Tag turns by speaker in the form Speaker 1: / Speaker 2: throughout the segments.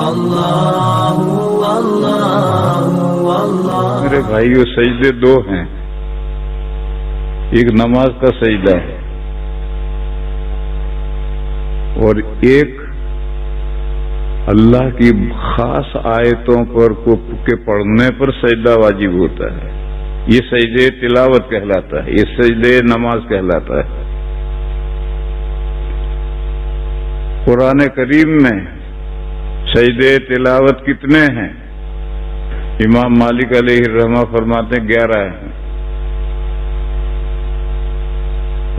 Speaker 1: اللہ اللہ اللہ۔
Speaker 2: میرے بھائیو، سجدے دو ہیں، ایک نماز کا سجدہ ہے اور ایک اللہ کی خاص آیتوں پر کے پڑھنے پر سجدہ واجب ہوتا ہے۔ یہ سجدے تلاوت کہلاتا ہے، یہ سجدے نماز کہلاتا ہے۔ قرآن کریم میں سجدے تلاوت کتنے ہیں؟ امام مالک علیہ الرحمہ فرماتے ہیں 11 ہیں۔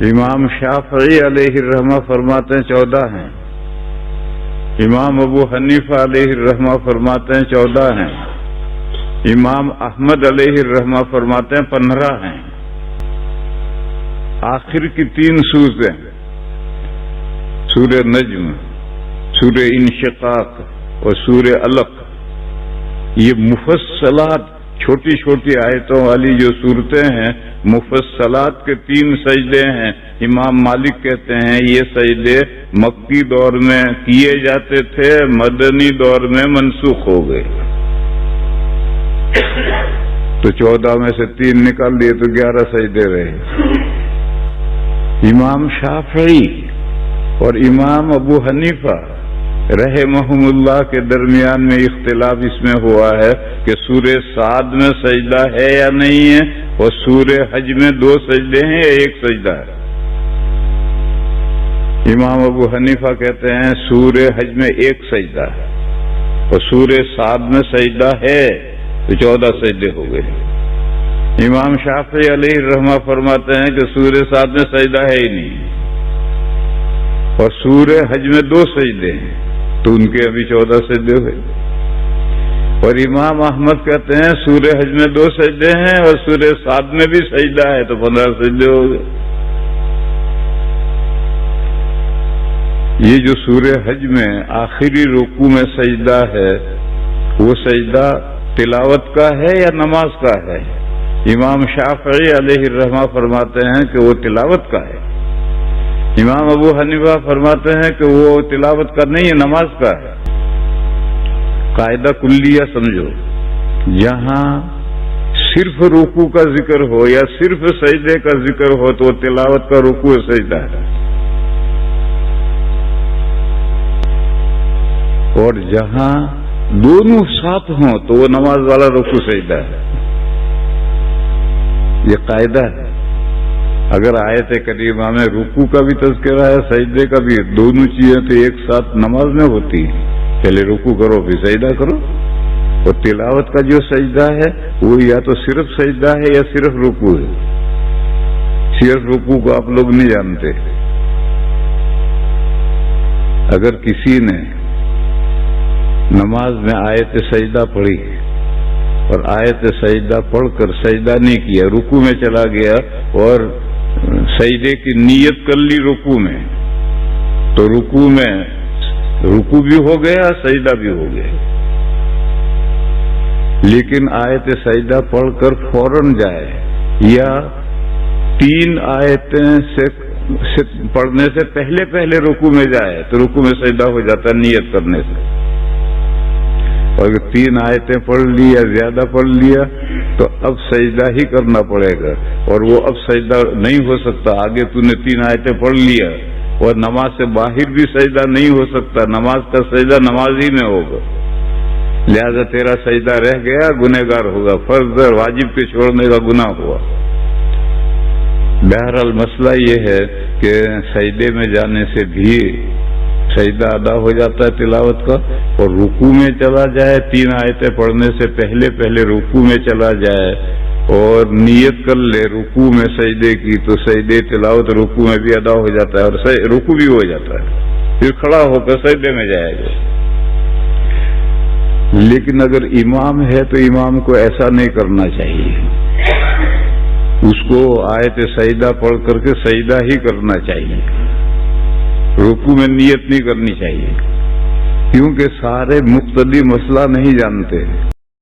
Speaker 2: امام شافعی علیہ الرحمہ فرماتے ہیں 14 ہیں۔ امام ابو حنیفہ علیہ الرحمہ فرماتے ہیں 14 ہیں۔ امام احمد علیہ الرحمہ فرماتے ہیں 15 ہیں۔ آخر کی 3 سورتیں، سورہ نجم، سورہ انشقاق اور سورہ علق، یہ مفصلات چھوٹی چھوٹی آیتوں والی جو صورتیں ہیں، مفصلات کے 3 سجدے ہیں۔ امام مالک کہتے ہیں یہ سجدے مکی دور میں کیے جاتے تھے، مدنی دور میں منسوخ ہو گئے، تو 14 میں سے 3 نکال دیے تو 11 سجدے رہے۔ امام شافعی اور امام ابو حنیفہ رحمہم اللہ کے درمیان میں اختلاف اس میں ہوا ہے کہ سورہ صاد میں سجدہ ہے یا نہیں ہے، اور سورہ حج میں 2 سجدے ہیں یا 1 سجدہ ہے۔ امام ابو حنیفہ کہتے ہیں سورہ حج میں 1 سجدہ ہے، اور سورہ صاد میں سجدہ ہے تو 14 سجدے ہو گئے۔ امام شافعی علیہ الرحمہ فرماتے ہیں کہ سورہ صاد میں سجدہ ہے ہی نہیں، اور سورہ حج میں 2 سجدے ہیں، تو ان کے ابھی 14 سجدے ہوئے۔ اور امام احمد کہتے ہیں سورہ حج میں 2 سجدے ہیں اور سورہ صاد میں بھی سجدہ ہے، تو 15 سجدے ہو گئے۔ یہ جو سورہ حج میں آخری رکوع میں سجدہ ہے، وہ سجدہ تلاوت کا ہے یا نماز کا ہے؟ امام شافعی علیہ الرحمہ فرماتے ہیں کہ وہ تلاوت کا ہے۔ امام ابو حنیفہ فرماتے ہیں کہ وہ تلاوت کا نہیں ہے، نماز کا ہے۔ قاعدہ کلیہ سمجھو، یہاں صرف رکوع کا ذکر ہو یا صرف سجدے کا ذکر ہو تو وہ تلاوت کا رکوع سجدہ ہے، اور جہاں دونوں ساتھ ہوں تو وہ نماز والا رکوع سجدہ ہے۔ یہ قاعدہ ہے۔ اگر آیت کریمہ میں رکوع کا بھی تذکرہ ہے، سجدے کا بھی، دونوں چیزیں تو ایک ساتھ نماز میں ہوتی ہیں، پہلے رکوع کرو پھر سجدہ کرو۔ اور تلاوت کا جو سجدہ ہے وہ یا تو صرف سجدہ ہے یا صرف رکوع ہے۔ صرف رکوع کو آپ لوگ نہیں جانتے۔ اگر کسی نے نماز میں آیت سجدہ پڑھی اور آیت سجدہ پڑھ کر سجدہ نہیں کیا، رکوع میں چلا گیا اور سجدے کی نیت کر لی رکوع میں، تو رکوع بھی ہو گیا، سجدہ بھی ہو گیا۔ لیکن آیت سجدہ پڑھ کر فوراً جائے یا 3 آیتیں سے پڑھنے سے پہلے رکوع میں جائے تو رکوع میں سجدہ ہو جاتا ہے نیت کرنے سے۔ اور اگر 3 آیتیں پڑھ لی یا زیادہ پڑھ لیا تو اب سجدہ ہی کرنا پڑے گا، اور وہ اب سجدہ نہیں ہو سکتا۔ آگے تو نے 3 آیتیں پڑھ لیا اور نماز سے باہر بھی سجدہ نہیں ہو سکتا، نماز کا سجدہ نماز ہی میں ہوگا، لہذا تیرا سجدہ رہ گیا، گنہگار ہوگا، فرض اور واجب کے چھوڑنے کا گناہ ہوا۔ بہرحال مسئلہ یہ ہے کہ سجدے میں جانے سے بھی سجدہ ادا ہو جاتا ہے تلاوت کا، اور رکوع میں چلا جائے، 3 آیتیں پڑھنے سے پہلے رکوع میں چلا جائے اور نیت کر لے رکوع میں سجدے کی، تو سجدے تلاوت رکوع میں بھی ادا ہو جاتا ہے اور رکوع بھی ہو جاتا ہے، پھر کھڑا ہو کر سجدے میں جائے گا۔ لیکن اگر امام ہے تو امام کو ایسا نہیں کرنا چاہیے، اس کو آیت سجدہ پڑھ کر کے سجدہ ہی کرنا چاہیے، رکوع میں نیت نہیں کرنی چاہیے، کیونکہ سارے مقتدی مسئلہ نہیں جانتے۔